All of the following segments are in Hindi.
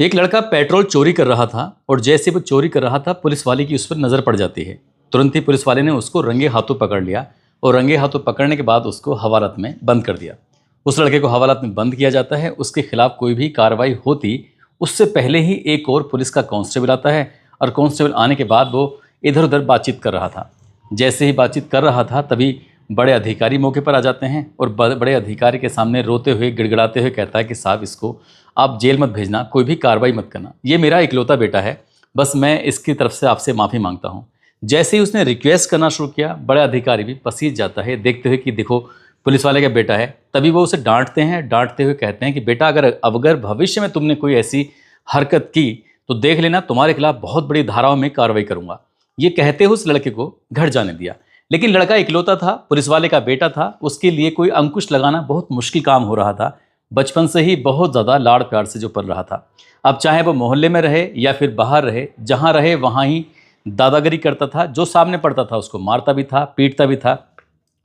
एक लड़का पेट्रोल चोरी कर रहा था और जैसे वो चोरी कर रहा था पुलिस वाले की उस पर नज़र पड़ जाती है। तुरंत ही पुलिस वाले ने उसको रंगे हाथों पकड़ लिया और रंगे हाथों पकड़ने के बाद उसको हवालात में बंद कर दिया। उस लड़के को हवालात में बंद किया जाता है। उसके खिलाफ कोई भी कार्रवाई होती उससे पहले ही एक और पुलिस का कांस्टेबल आता है और कांस्टेबल आने के बाद वो इधर उधर बातचीत कर रहा था। जैसे ही बातचीत कर रहा था तभी बड़े अधिकारी मौके पर आ जाते हैं और बड़े अधिकारी के सामने रोते हुए गिड़गिड़ाते हुए कहता है कि साहब, इसको आप जेल मत भेजना, कोई भी कार्रवाई मत करना, ये मेरा इकलौता बेटा है, बस मैं इसकी तरफ से आपसे माफ़ी मांगता हूँ। जैसे ही उसने रिक्वेस्ट करना शुरू किया, बड़ा अधिकारी भी पसीज जाता है देखते हुए कि देखो पुलिस वाले का बेटा है। तभी वो उसे डांटते हैं, डांटते हुए कहते हैं कि बेटा, अगर भविष्य में तुमने कोई ऐसी हरकत की तो देख लेना, तुम्हारे खिलाफ बहुत बड़ी धाराओं में कार्रवाई करूंगा। ये कहते हुए उस लड़के को घर जाने दिया। लेकिन लड़का इकलौता था, पुलिस वाले का बेटा था, उसके लिए कोई अंकुश लगाना बहुत मुश्किल काम हो रहा था। बचपन से ही बहुत ज़्यादा लाड़ प्यार से जो पल रहा था। अब चाहे वो मोहल्ले में रहे या फिर बाहर रहे, जहाँ रहे वहाँ ही दादागिरी करता था। जो सामने पड़ता था उसको मारता भी था, पीटता भी था।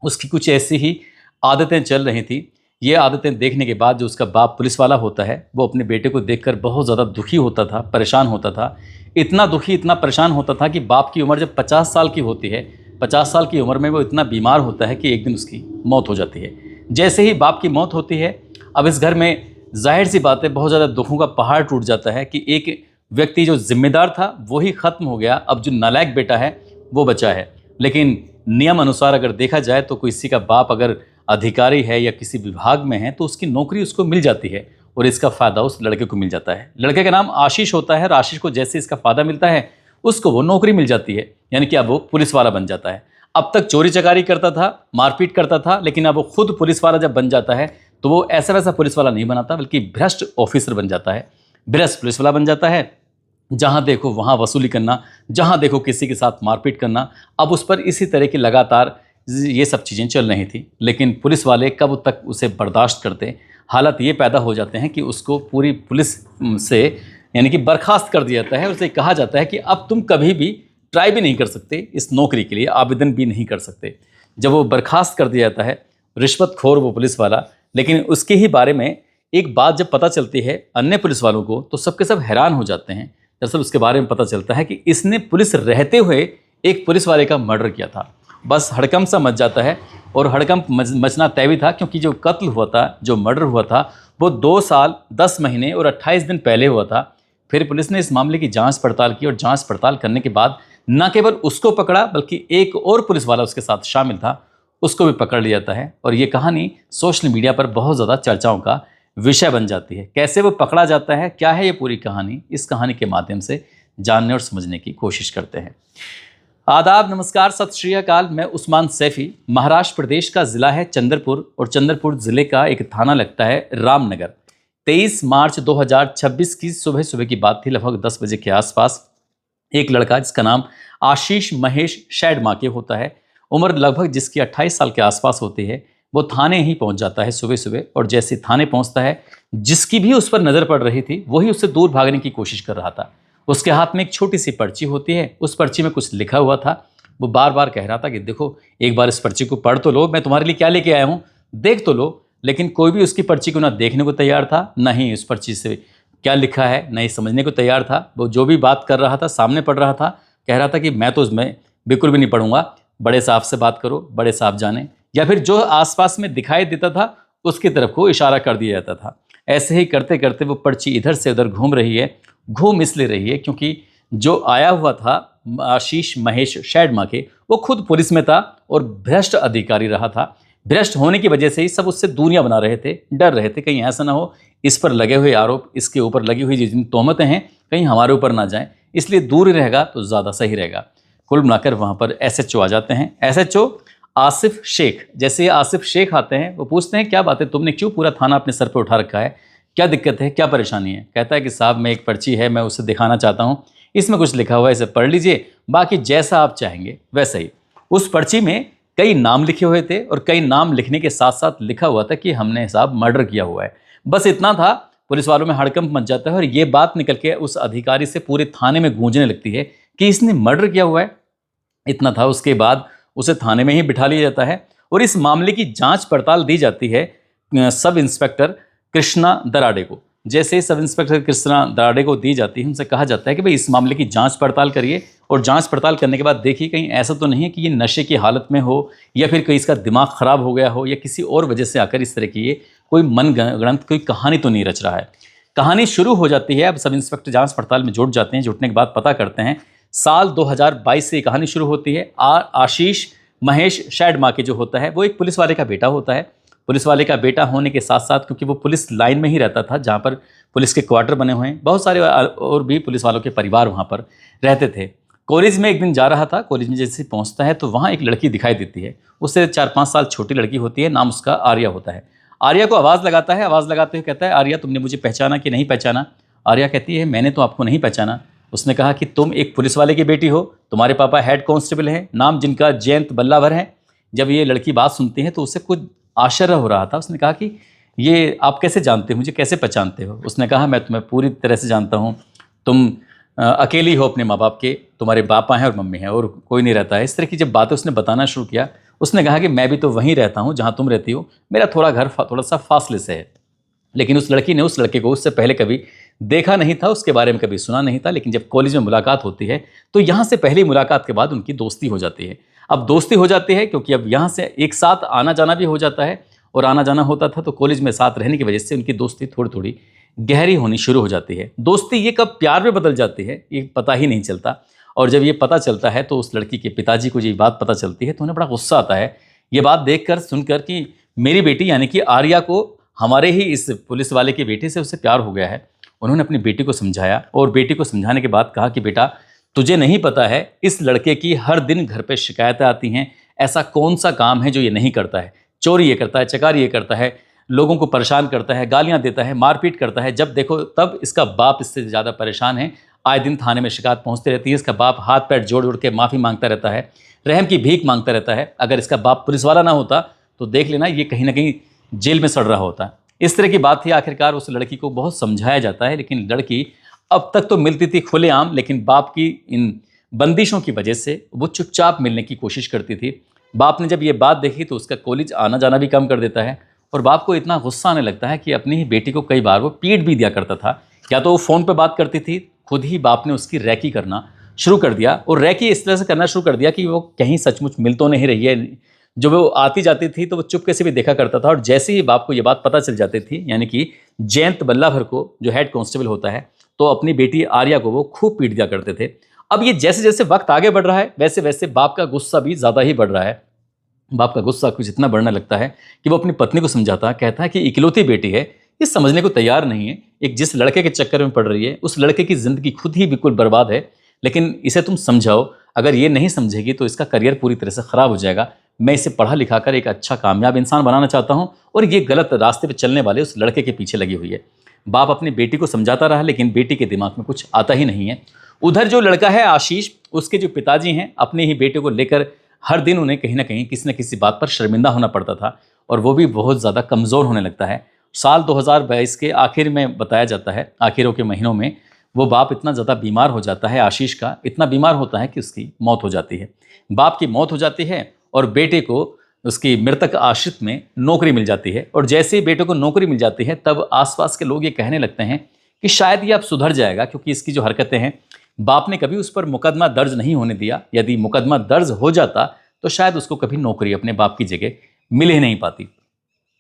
उसकी कुछ ऐसी ही आदतें चल रही थी। ये आदतें देखने के बाद जो उसका बाप पुलिस वाला होता है, वो अपने बेटे को देखकर बहुत ज़्यादा दुखी होता था, परेशान होता था। इतना दुखी, इतना परेशान होता था कि बाप की उम्र जब 50 साल की होती है, 50 साल की उम्र में वो इतना बीमार होता है कि एक दिन उसकी मौत हो जाती है। जैसे ही बाप की मौत होती है, अब इस घर में जाहिर सी बात है बहुत ज़्यादा दुखों का पहाड़ टूट जाता है कि एक व्यक्ति जो जिम्मेदार था वो ही ख़त्म हो गया। अब जो नालायक बेटा है वो बचा है। लेकिन नियम अनुसार अगर देखा जाए तो किसी का बाप अगर अधिकारी है या किसी विभाग में है तो उसकी नौकरी उसको मिल जाती है और इसका फ़ायदा उस लड़के को मिल जाता है। लड़के का नाम आशीष होता है और आशीष को जैसे इसका फ़ायदा मिलता है उसको वो नौकरी मिल जाती है, यानी कि अब वो पुलिस वाला बन जाता है। अब तक चोरी चकारी करता था, मारपीट करता था, लेकिन अब वो खुद पुलिस वाला जब बन जाता है तो वो ऐसा वैसा पुलिस वाला नहीं बनाता, बल्कि भ्रष्ट ऑफिसर बन जाता है, भ्रष्ट पुलिस वाला बन जाता है। जहाँ देखो वहाँ वसूली करना, जहाँ देखो किसी के साथ मारपीट करना। अब उस पर इसी तरह की लगातार ये सब चीज़ें चल रही थी। लेकिन पुलिस वाले कब तक उसे बर्दाश्त करते। हालात ये पैदा हो जाते हैं कि उसको पूरी पुलिस से यानी कि बर्खास्त कर दिया जाता है। उसे कहा जाता है कि अब तुम कभी भी ट्राई भी नहीं कर सकते, इस नौकरी के लिए आवेदन भी नहीं कर सकते। जब वो बर्खास्त कर दिया जाता है, रिश्वतखोर वो पुलिस वाला। लेकिन उसके ही बारे में एक बात जब पता चलती है अन्य पुलिस वालों को तो सबके सब हैरान हो जाते हैं। दरअसल उसके बारे में पता चलता है कि इसने पुलिस रहते हुए एक पुलिस वाले का मर्डर किया था। बस हड़कंप सा मच जाता है और हड़कंप मचना तय भी था, क्योंकि जो कत्ल हुआ था, जो मर्डर हुआ था, वो 2 साल 10 महीने और 28 दिन पहले हुआ था। फिर पुलिस ने इस मामले की जांच पड़ताल की और जांच पड़ताल करने के बाद न केवल उसको पकड़ा बल्कि एक और पुलिस वाला उसके साथ शामिल था, उसको भी पकड़ लिया जाता है। और ये कहानी सोशल मीडिया पर बहुत ज़्यादा चर्चाओं का विषय बन जाती है। कैसे वो पकड़ा जाता है, क्या है ये पूरी कहानी, इस कहानी के माध्यम से जानने और समझने की कोशिश करते हैं। आदाब, नमस्कार, सत श्री अकाल। मैं उस्मान सैफी। महाराष्ट्र प्रदेश का ज़िला है चंद्रपुर और चंद्रपुर ज़िले का एक थाना लगता है रामनगर। 23 मार्च 2026 की सुबह सुबह की बात थी। लगभग 10 बजे के आसपास एक लड़का जिसका नाम आशीष महेश शैडमाके होता है, उम्र लगभग जिसकी 28 साल के आसपास होती है, वो थाने ही पहुंच जाता है सुबह सुबह। और जैसे थाने पहुंचता है, जिसकी भी उस पर नज़र पड़ रही थी वही उससे दूर भागने की कोशिश कर रहा था। उसके हाथ में एक छोटी सी पर्ची होती है, उस पर्ची में कुछ लिखा हुआ था। वो बार बार कह रहा था कि देखो एक बार इस पर्ची को पढ़ तो लो, मैं तुम्हारे लिए क्या लेके आया हूँ, देख तो लो। लेकिन कोई भी उसकी पर्ची को ना देखने को तैयार था, ना ही उस पर्ची से क्या लिखा है नहीं समझने को तैयार था। वो जो भी बात कर रहा था सामने पढ़ रहा था, कह रहा था कि मैं तो उसमें बिल्कुल भी नहीं पढ़ूंगा, बड़े साहब से बात करो, बड़े साहब जाने। या फिर जो आसपास में दिखाई देता था उसकी तरफ को इशारा कर दिया जाता था। ऐसे ही करते करते वो पर्ची इधर से उधर घूम रही है। घूम इसलिए रही है क्योंकि जो आया हुआ था आशीष महेश शैडमाके, वो खुद पुलिस में था और भ्रष्ट अधिकारी रहा था। भ्रष्ट होने की वजह से ही सब उससे दूरियां बना रहे थे, डर रहे थे कहीं ऐसा ना हो इस पर लगे हुए आरोप, इसके ऊपर लगी हुई जितनी तोहमतें हैं कहीं हमारे ऊपर ना जाएं, इसलिए दूर ही रहेगा तो ज़्यादा सही रहेगा। कुल मिलाकर वहाँ पर एसएचओ आ जाते हैं। एसएचओ आसिफ शेख। जैसे ये आसिफ शेख आते हैं, वो पूछते हैं क्या बात है, तुमने क्यों पूरा थाना अपने सर पर उठा रखा है, क्या दिक्कत है, क्या परेशानी है। कहता है कि साहब मैं एक पर्ची है, मैं उसे दिखाना चाहता हूँ, इसमें कुछ लिखा हुआ है, इसे पढ़ लीजिए, बाकी जैसा आप चाहेंगे वैसा ही। उस पर्ची में कई नाम लिखे हुए थे और कई नाम लिखने के साथ साथ लिखा हुआ था कि हमने साहब मर्डर किया हुआ है। बस इतना था, पुलिस वालों में हड़कंप मच जाता है और ये बात निकल के उस अधिकारी से पूरे थाने में गूंजने लगती है कि इसने मर्डर किया हुआ है। इतना था, उसके बाद उसे थाने में ही बिठा लिया जाता है और इस मामले की जांच पड़ताल दी जाती है सब इंस्पेक्टर कृष्णा दराडे को। जैसे ही सब इंस्पेक्टर कृष्णा दराडे को दी जाती है, उनसे कहा जाता है कि भाई इस मामले की जांच पड़ताल करिए और जांच पड़ताल करने के बाद देखिए कहीं ऐसा तो नहीं है कि ये नशे की हालत में हो या फिर कहीं इसका दिमाग खराब हो गया हो या किसी और वजह से आकर इस तरह की ये कोई मनगढ़ंत कोई कहानी तो नहीं रच रहा है। कहानी शुरू हो जाती है। अब सब इंस्पेक्टर जांच पड़ताल में जुट जाते हैं। जुटने के बाद पता करते हैं साल 2022 से ये कहानी शुरू होती है। आशीष महेश शैडमा के जो होता है वो एक पुलिस वाले का बेटा होता है। पुलिस वाले का बेटा होने के साथ साथ क्योंकि वो पुलिस लाइन में ही रहता था जहाँ पर पुलिस के क्वार्टर बने हुए हैं, बहुत सारे और भी पुलिस वालों के परिवार वहाँ पर रहते थे। कॉलेज में एक दिन जा रहा था। कॉलेज में जैसे पहुँचता है तो वहाँ एक लड़की दिखाई देती है। उससे 4-5 साल छोटी लड़की होती है। नाम उसका आर्या होता है। आर्या को आवाज़ लगाता है। आवाज़ लगाते हुए कहता है, आर्या तुमने मुझे पहचाना कि नहीं पहचाना? आर्या कहती है, मैंने तो आपको नहीं पहचाना। उसने कहा कि तुम एक पुलिस वाले की बेटी हो, तुम्हारे पापा हेड कांस्टेबल हैं, नाम जिनका जयंत बल्लाभर है। जब ये लड़की बात सुनती है तो उसे कुछ आश्चर्य हो रहा था। उसने कहा कि ये आप कैसे जानते हो, मुझे कैसे पहचानते हो? उसने कहा मैं तुम्हें पूरी तरह से जानता हूँ। तुम अकेली हो अपने माँ बाप के, तुम्हारे पापा हैं और मम्मी हैं और कोई नहीं रहता है। इस तरह की जब बातें उसने बताना शुरू किया, उसने कहा कि मैं भी तो वहीं रहता हूँ जहाँ तुम रहती हो, मेरा थोड़ा घर थोड़ा सा फासले से है। लेकिन उस लड़की ने उस लड़के को उससे पहले कभी देखा नहीं था, उसके बारे में कभी सुना नहीं था। लेकिन जब कॉलेज में मुलाकात होती है तो यहाँ से पहली मुलाकात के बाद उनकी दोस्ती हो जाती है। अब दोस्ती हो जाती है क्योंकि अब यहाँ से एक साथ आना जाना भी हो जाता है और आना जाना होता था तो कॉलेज में साथ रहने की वजह से उनकी दोस्ती थोड़ी थोड़ी गहरी होनी शुरू हो जाती है। दोस्ती ये कब प्यार में बदल जाती है ये पता ही नहीं चलता। और जब ये पता चलता है तो उस लड़की के पिताजी को ये बात पता चलती है तो उन्हें बड़ा गुस्सा आता है ये बात देखकर सुनकर कि मेरी बेटी यानी कि आर्या को हमारे ही इस पुलिस वाले की बेटी से उससे प्यार हो गया है। उन्होंने अपनी बेटी को समझाया और बेटी को समझाने के बाद कहा कि बेटा तुझे नहीं पता है इस लड़के की हर दिन घर पे शिकायतें आती हैं। ऐसा कौन सा काम है जो ये नहीं करता है? चोरी ये करता है, चकारी ये करता है, लोगों को परेशान करता है, गालियां देता है, मारपीट करता है। जब देखो तब इसका बाप इससे ज़्यादा परेशान है। आए दिन थाने में शिकायत पहुंचती रहती है। इसका बाप हाथ पैर जोड़ जोड़ के माफ़ी मांगता रहता है, रहम की भीख मांगता रहता है। अगर इसका बाप पुलिस वाला ना होता तो देख लेना ये कहीं ना कहीं जेल में सड़ रहा होता। इस तरह की बात थी। आखिरकार उस लड़की को बहुत समझाया जाता है लेकिन लड़की अब तक तो मिलती थी खुलेआम, लेकिन बाप की इन बंदिशों की वजह से वो चुपचाप मिलने की कोशिश करती थी। बाप ने जब ये बात देखी तो उसका कॉलेज आना जाना भी कम कर देता है और बाप को इतना गुस्सा आने लगता है कि अपनी ही बेटी को कई बार वो पीट भी दिया करता था। या तो वो फ़ोन पर बात करती थी, खुद ही बाप ने उसकी रैकी करना शुरू कर दिया और रैकी इस तरह से करना शुरू कर दिया कि वो कहीं सचमुच मिल तो नहीं रही है। जब वो आती जाती थी तो वो चुपके से भी देखा करता था और जैसे ही बाप को ये बात पता चल जाती थी यानी कि जयंत बल्लाभर को जो हेड कांस्टेबल होता है तो अपनी बेटी आर्या को वो खूब पीट दिया करते थे। अब ये जैसे जैसे वक्त आगे बढ़ रहा है वैसे वैसे बाप का गुस्सा भी ज़्यादा ही बढ़ रहा है। बाप का गुस्सा कुछ इतना बढ़ने लगता है कि वो अपनी पत्नी को समझाता कहता है कि इकलौती बेटी है, ये समझने को तैयार नहीं है। एक जिस लड़के के चक्कर में पड़ रही है उस लड़के की ज़िंदगी खुद ही बिल्कुल बर्बाद है, लेकिन इसे तुम समझाओ। अगर ये नहीं समझेगी तो इसका करियर पूरी तरह से ख़राब हो जाएगा। मैं इसे पढ़ा लिखा कर एक अच्छा कामयाब इंसान बनाना चाहता हूँ और ये गलत रास्ते पर चलने वाले उस लड़के के पीछे लगी हुई है। बाप अपनी बेटी को समझाता रहा लेकिन बेटी के दिमाग में कुछ आता ही नहीं है। उधर जो लड़का है आशीष, उसके जो पिताजी हैं अपने ही बेटे को लेकर हर दिन उन्हें कहीं ना कहीं किसी न किसी बात पर शर्मिंदा होना पड़ता था और वो भी बहुत ज़्यादा कमज़ोर होने लगता है। साल 2022 के आखिर में बताया जाता है, आखिरों के महीनों में वो बाप इतना ज़्यादा बीमार हो जाता है। आशीष का इतना बीमार होता है कि उसकी मौत हो जाती है। बाप की मौत हो जाती है और बेटे को उसकी मृतक आश्रित में नौकरी मिल जाती है और जैसे ही बेटे को नौकरी मिल जाती है तब आसपास के लोग ये कहने लगते हैं कि शायद ये अब सुधर जाएगा क्योंकि इसकी जो हरकतें हैं बाप ने कभी उस पर मुकदमा दर्ज नहीं होने दिया। यदि मुकदमा दर्ज हो जाता तो शायद उसको कभी नौकरी अपने बाप की जगह मिल ही नहीं पाती।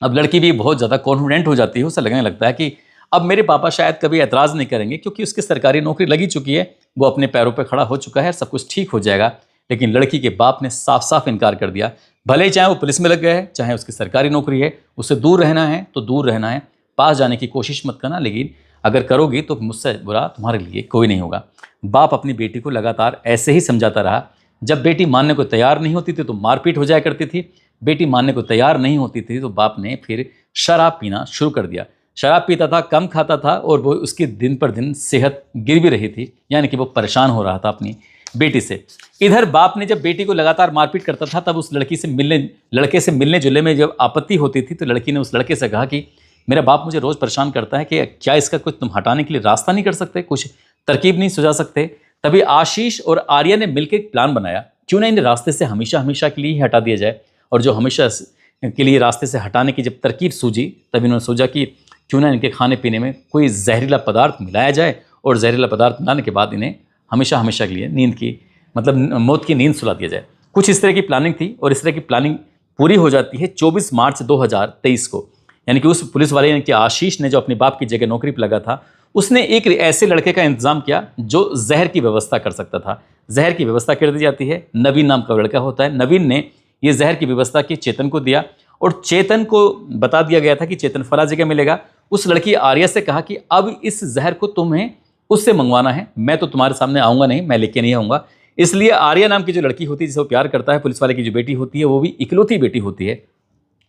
अब लड़की भी बहुत ज़्यादा कॉन्फिडेंट हो जाती है। उसे लगने लगता है कि अब मेरे पापा शायद कभी एतराज़ नहीं करेंगे क्योंकि उसकी सरकारी नौकरी लगी चुकी है, वो अपने पैरों पर खड़ा हो चुका है, सब कुछ ठीक हो जाएगा। लेकिन लड़की के बाप ने साफ साफ इनकार कर दिया। भले ही चाहे वो पुलिस में लग गए हैं, चाहे उसकी सरकारी नौकरी है, उससे दूर रहना है तो दूर रहना है, पास जाने की कोशिश मत करना, लेकिन अगर करोगी तो मुझसे बुरा तुम्हारे लिए कोई नहीं होगा। बाप अपनी बेटी को लगातार ऐसे ही समझाता रहा। जब बेटी मानने को तैयार नहीं होती थी तो मारपीट हो जाया करती थी। बेटी मानने को तैयार नहीं होती थी तो बाप ने फिर शराब पीना शुरू कर दिया। शराब पीता था, कम खाता था और वो उसकी दिन पर दिन सेहत गिर भी रही थी, यानी कि वो परेशान हो रहा था अपनी बेटी से। इधर बाप ने जब बेटी को लगातार मारपीट करता था तब उस लड़के से मिलने जुलने में जब आपत्ति होती थी तो लड़की ने उस लड़के से कहा कि मेरा बाप मुझे रोज़ परेशान करता है कि क्या इसका कुछ तुम हटाने के लिए रास्ता नहीं कर सकते, कुछ तरकीब नहीं सुझा सकते। तभी आशीष और आर्या ने मिलकर एक प्लान बनाया, क्यों ना इन रास्ते से हमेशा हमेशा के लिए ही हटा दिया जाए। और जो हमेशा के लिए रास्ते से हटाने की जब तरकीब सूझी तब इन्होंने सोचा कि क्यों ना इनके खाने पीने में कोई जहरीला पदार्थ मिलाया जाए और जहरीला पदार्थ मिलाने के बाद इन्हें हमेशा हमेशा के लिए नींद की मतलब मौत की नींद सुला दिया जाए। कुछ इस तरह की प्लानिंग थी और इस तरह की प्लानिंग पूरी हो जाती है 24 मार्च 2023 को। यानी कि उस पुलिस वाले यानी कि आशीष ने जो अपने बाप की जगह नौकरी पर लगा था, उसने एक ऐसे लड़के का इंतजाम किया जो जहर की व्यवस्था कर सकता था। जहर की व्यवस्था कर दी जाती है, नवीन नाम का लड़का होता है। नवीन ने ये जहर की व्यवस्था की चेतन को दिया और चेतन को बता दिया गया था कि चेतन फला जगह मिलेगा। उस लड़की आर्या से कहा कि अब इस जहर को तुम्हें उससे मंगवाना है, मैं तो तुम्हारे सामने आऊँगा नहीं, मैं लेके नहीं आऊँगा। इसलिए आर्या नाम की जो लड़की होती है जिसे वो प्यार करता है, पुलिस वाले की जो बेटी होती है, वो भी इकलौती बेटी होती है,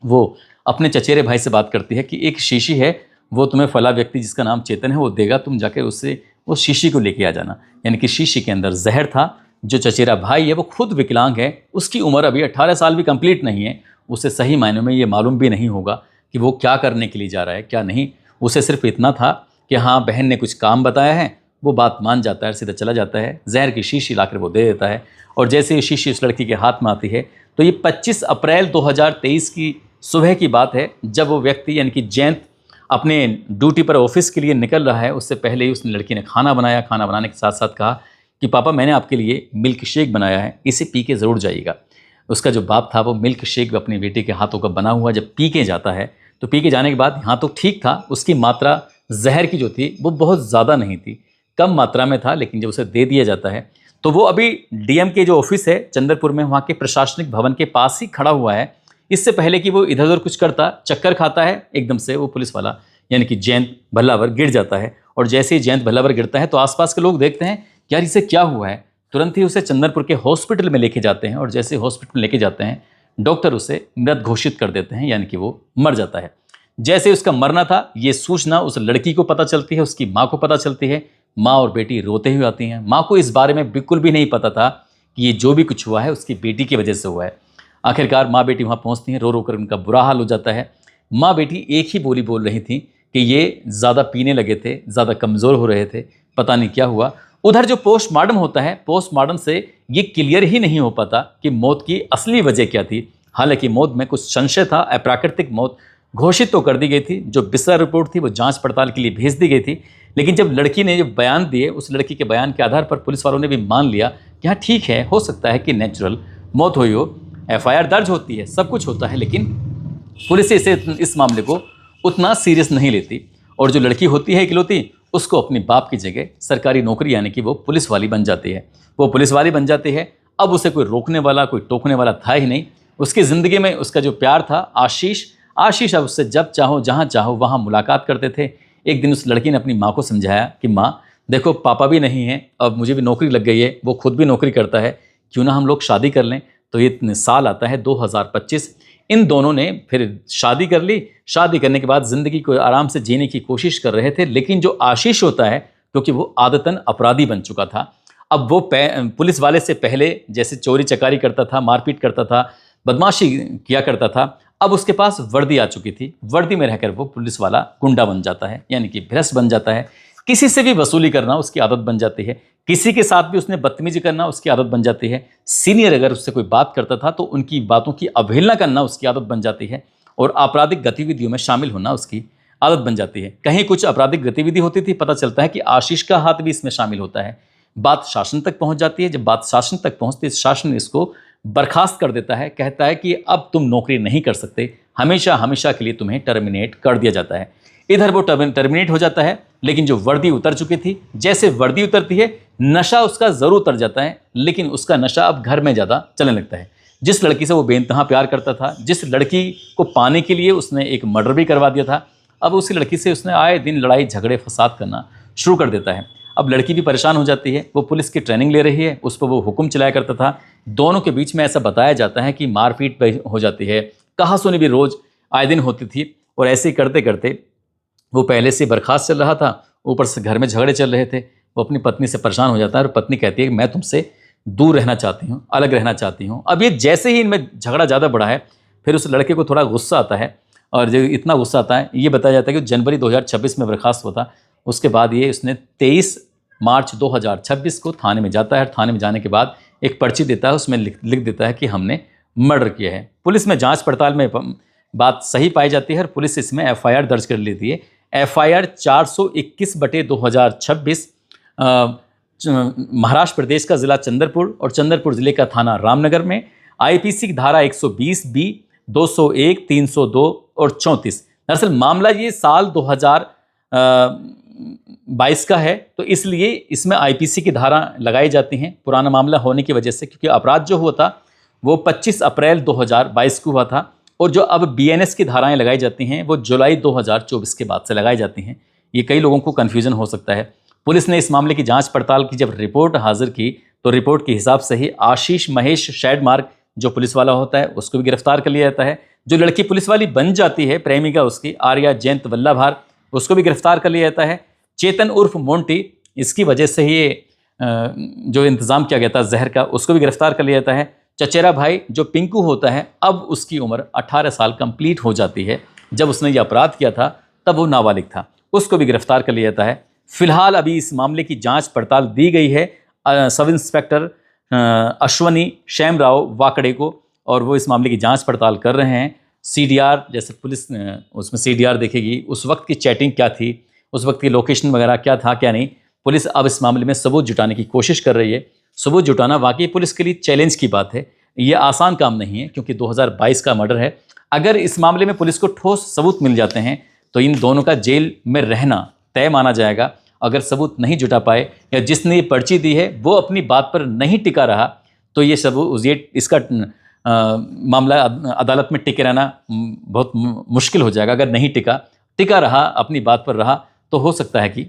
वो अपने चचेरे भाई से बात करती है कि एक शीशी है, वो तुम्हें फला व्यक्ति जिसका नाम चेतन है वो देगा, तुम जाकर उससे वो शीशी को लेके आ जाना। यानी कि शीशी के अंदर जहर था। जो चचेरा भाई है वो खुद विकलांग है, उसकी उम्र अभी 18 साल भी कंप्लीट नहीं है, उसे सही मायनों में ये मालूम भी नहीं होगा कि वो क्या करने के लिए जा रहा है क्या नहीं। उसे सिर्फ इतना था कि हाँ बहन ने कुछ काम बताया है, वो बात मान जाता है, सीधा चला जाता है, जहर की शीशी लाकर वो दे देता है। और जैसे ये शीशी उस लड़की के हाथ में आती है तो ये 25 अप्रैल 2023 की सुबह की बात है, जब वो व्यक्ति यानी कि जयंत अपने ड्यूटी पर ऑफिस के लिए निकल रहा है। उससे पहले ही उसने लड़की ने खाना बनाया। खाना बनाने के साथ साथ कहा कि पापा मैंने आपके लिए मिल्क शेक बनाया है, इसे पी के ज़रूर जाइएगा। उसका जो बाप था वो मिल्क शेक अपनी बेटी के हाथों का बना हुआ जब पी के जाता है, तो पी के जाने के बाद यहाँ तो ठीक था, उसकी मात्रा जहर की जो थी वो बहुत ज़्यादा नहीं थी, कम मात्रा में था, लेकिन जब उसे दे दिया जाता है तो वो अभी डीएम के जो ऑफिस है चंद्रपुर में, वहाँ के प्रशासनिक भवन के पास ही खड़ा हुआ है। इससे पहले कि वो इधर उधर कुछ करता, चक्कर खाता है, एकदम से वो पुलिस वाला यानी कि जयंत भल्लावर गिर जाता है। और जैसे ही जयंत भल्लावर गिरता है तो आसपास के लोग देखते हैं यार इसे क्या हुआ है, तुरंत ही उसे चंद्रपुर के हॉस्पिटल में लेके जाते हैं। और जैसे हॉस्पिटल में लेके जाते हैं डॉक्टर उसे मृत घोषित कर देते हैं, यानी कि वो मर जाता है। जैसे उसका मरना था ये सूचना उस लड़की को पता चलती है, उसकी माँ को पता चलती है। माँ और बेटी रोते हुए आती हैं। माँ को इस बारे में बिल्कुल भी नहीं पता था कि ये जो भी कुछ हुआ है उसकी बेटी की वजह से हुआ है। आखिरकार माँ बेटी वहाँ पहुँचती हैं, रो रो कर उनका बुरा हाल हो जाता है। माँ बेटी एक ही बोली बोल रही थी कि ये ज़्यादा पीने लगे थे, ज़्यादा कमज़ोर हो रहे थे, पता नहीं क्या हुआ। उधर जो पोस्टमार्टम होता है, पोस्टमार्टम से ये क्लियर ही नहीं हो पाता कि मौत की असली वजह क्या थी। हालांकि मौत में कुछ संशय था, अप्राकृतिक मौत घोषित तो कर दी गई थी। जो बिस्तर रिपोर्ट थी वो जांच पड़ताल के लिए भेज दी गई थी, लेकिन जब लड़की ने जो बयान दिए, उस लड़की के बयान के आधार पर पुलिस वालों ने भी मान लिया कि हाँ ठीक है, हो सकता है कि नेचुरल मौत हुई हो। एफआईआर दर्ज होती है, सब कुछ होता है, लेकिन पुलिस इस मामले को उतना सीरियस नहीं लेती। और जो लड़की होती है इकलौती, उसको अपने बाप की जगह सरकारी नौकरी यानी कि वो पुलिस वाली बन जाती है। वो पुलिस वाली बन जाती है। अब उसे कोई रोकने वाला, कोई टोकने वाला था ही नहीं। उसकी ज़िंदगी में उसका जो प्यार था आशीष अब उससे जब चाहो जहाँ चाहो वहाँ मुलाकात करते थे। एक दिन उस लड़की ने अपनी माँ को समझाया कि माँ देखो पापा भी नहीं है, अब मुझे भी नौकरी लग गई है, वो खुद भी नौकरी करता है, क्यों ना हम लोग शादी कर लें। तो ये साल आता है 2025। इन दोनों ने फिर शादी कर ली। शादी करने के बाद ज़िंदगी को आराम से जीने की कोशिश कर रहे थे, लेकिन जो आशीष होता है, क्योंकि वो आदतन अपराधी बन चुका था, अब वो पुलिस वाले से पहले जैसे चोरी चकारी करता था, मारपीट करता था, बदमाशी किया करता था, अब उसके पास वर्दी आ चुकी थी। वर्दी में रहकर वो पुलिस वाला गुंडा बन जाता है, यानी कि भ्रष्ट बन जाता है। किसी से भी वसूली करना उसकी आदत बन जाती है। किसी के साथ भी उसने बदतमीजी करना उसकी आदत बन जाती है। सीनियर अगर उससे कोई बात करता था तो उनकी बातों की अवहेलना करना उसकी आदत बन जाती है। और आपराधिक गतिविधियों में शामिल होना उसकी आदत बन जाती है। कहीं कुछ आपराधिक गतिविधि होती थी, पता चलता है कि आशीष का हाथ भी इसमें शामिल होता है। बात शासन तक पहुंच जाती है। जब बात शासन तक पहुंचती है, शासन इसको बर्खास्त कर देता है, कहता है कि अब तुम नौकरी नहीं कर सकते, हमेशा हमेशा के लिए तुम्हें टर्मिनेट कर दिया जाता है। इधर वो टर्मिनेट हो जाता है, लेकिन जो वर्दी उतर चुकी थी, जैसे वर्दी उतरती है नशा उसका ज़रूर उतर जाता है, लेकिन उसका नशा अब घर में ज़्यादा चलने लगता है। जिस लड़की से वो बेइंतहा प्यार करता था, जिस लड़की को पाने के लिए उसने एक मर्डर भी करवा दिया था, अब उसी लड़की से उसने आए दिन लड़ाई झगड़े फसाद करना शुरू कर देता है। अब लड़की भी परेशान हो जाती है। वो पुलिस की ट्रेनिंग ले रही है, उस पर वो हुक्म चलाया करता था। दोनों के बीच में ऐसा बताया जाता है कि मारपीट हो जाती है, कहासुनी भी रोज़ आए दिन होती थी। और ऐसे ही करते करते वो पहले से बर्खास्त चल रहा था, ऊपर से घर में झगड़े चल रहे थे। वो अपनी पत्नी से परेशान हो जाता है और पत्नी कहती है कि मैं तुमसे दूर रहना चाहती हूँ, अलग रहना चाहती हूँ। अब ये जैसे ही इनमें झगड़ा ज़्यादा बढ़ा है, फिर उस लड़के को थोड़ा गुस्सा आता है। और जो इतना गुस्सा आता है, ये बताया जाता है कि जनवरी 2026 में बर्खास्त हुआ था। उसके बाद ये उसने 23 मार्च 2026 को थाने में जाता है। थाने में जाने के बाद एक पर्ची देता है, उसमें लिख देता है कि हमने मर्डर किया है। पुलिस में जांच पड़ताल में बात सही पाई जाती है और पुलिस इसमें एफआईआर दर्ज कर लेती है। FIR 421/2026 महाराष्ट्र प्रदेश का जिला चंद्रपुर और चंद्रपुर जिले का थाना रामनगर में, IPC की धारा 120B, 201, 302 और 34। दरअसल मामला ये साल 2022 का है, तो इसलिए इसमें IPC की धारा लगाई जाती हैं पुराना मामला होने की वजह से, क्योंकि अपराध जो हुआ था वो 25 अप्रैल 2022 को हुआ था, और जो अब BNS की धाराएं लगाई जाती हैं वो जुलाई 2024 के बाद से लगाई जाती हैं। ये कई लोगों को कन्फ्यूजन हो सकता है। पुलिस ने इस मामले की जांच पड़ताल की, जब रिपोर्ट हाजिर की तो रिपोर्ट के हिसाब से ही आशीष महेश शैडमार्ग जो पुलिस वाला होता है उसको भी गिरफ्तार कर लिया जाता है। जो लड़की पुलिस वाली बन जाती है, प्रेमिका उसकी आर्या जयंत वल्लभार, उसको भी गिरफ्तार कर लिया जाता है। चेतन उर्फ मोंटी, इसकी वजह से ही जो इंतज़ाम किया गया था जहर का, उसको भी गिरफ्तार कर लिया जाता है। चचेरा भाई जो पिंकू होता है, अब उसकी उम्र 18 साल कंप्लीट हो जाती है। जब उसने ये अपराध किया था तब वो नाबालिग था, उसको भी गिरफ्तार कर लिया जाता है। फिलहाल अभी इस मामले की जांच पड़ताल दी गई है सब इंस्पेक्टर अश्वनी श्यामराव वाकड़े को, और वो इस मामले की जांच पड़ताल कर रहे हैं। CDR, जैसे पुलिस उसमें CDR देखेगी, उस वक्त की चैटिंग क्या थी, उस वक्त की लोकेशन वगैरह क्या था क्या नहीं। पुलिस अब इस मामले में सबूत जुटाने की कोशिश कर रही है। सबूत जुटाना वाकई पुलिस के लिए चैलेंज की बात है, ये आसान काम नहीं है, क्योंकि 2022 का मर्डर है। अगर इस मामले में पुलिस को ठोस सबूत मिल जाते हैं तो इन दोनों का जेल में रहना तय माना जाएगा। अगर सबूत नहीं जुटा पाए या जिसने ये पर्ची दी है वो अपनी बात पर नहीं टिका रहा, तो ये सबूत, ये इसका मामला अदालत में टिके रहना बहुत मुश्किल हो जाएगा। अगर नहीं टिका रहा, अपनी बात पर रहा, तो हो सकता है कि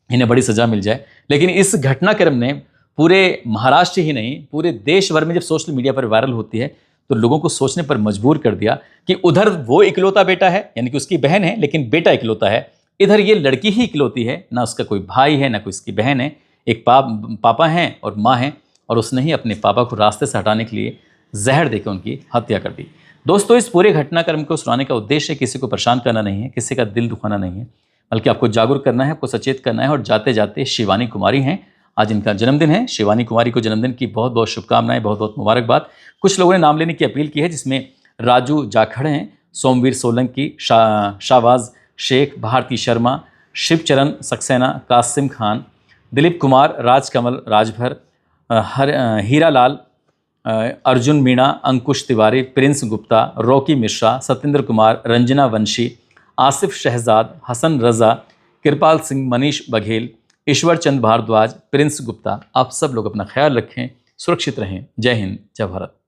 इन्हें बड़ी सज़ा मिल जाए। लेकिन इस घटनाक्रम ने पूरे महाराष्ट्र ही नहीं, पूरे देश भर में जब सोशल मीडिया पर वायरल होती है तो लोगों को सोचने पर मजबूर कर दिया कि उधर वो इकलौता बेटा है, यानी कि उसकी बहन है लेकिन बेटा इकलौता है, इधर ये लड़की ही इकलौती है, ना उसका कोई भाई है ना कोई उसकी बहन है। एक पापा हैं और माँ है, और उसने ही अपने पापा को रास्ते से हटाने के लिए जहर देकर उनकी हत्या कर दी। दोस्तों, इस पूरे घटनाक्रम को सुनाने का उद्देश्य किसी को परेशान करना नहीं है, किसी का दिल दुखाना नहीं है, बल्कि आपको जागरूक करना है, आपको सचेत करना है। और जाते जाते शिवानी कुमारी हैं, आज इनका जन्मदिन है। शिवानी कुमारी को जन्मदिन की बहुत बहुत शुभकामनाएं, बहुत बहुत मुबारकबाद। कुछ लोगों ने नाम लेने की अपील की है, जिसमें राजू जाखड़ हैं, सोमवीर सोलंकी, शाहबाज शेख, भारती शर्मा, शिवचरण सक्सेना, कासिम खान, दिलीप कुमार, राजकमल राजभर, हीरा लाल, अर्जुन मीणा, अंकुश तिवारी, प्रिंस गुप्ता, रॉकी मिश्रा, सत्येंद्र कुमार, रंजना वंशी, आसिफ शहजाद, हसन रज़ा, कृपाल सिंह, मनीष बघेल, ईश्वर चंद भारद्वाज, प्रिंस गुप्ता। आप सब लोग अपना ख्याल रखें, सुरक्षित रहें। जय हिंद, जय भारत।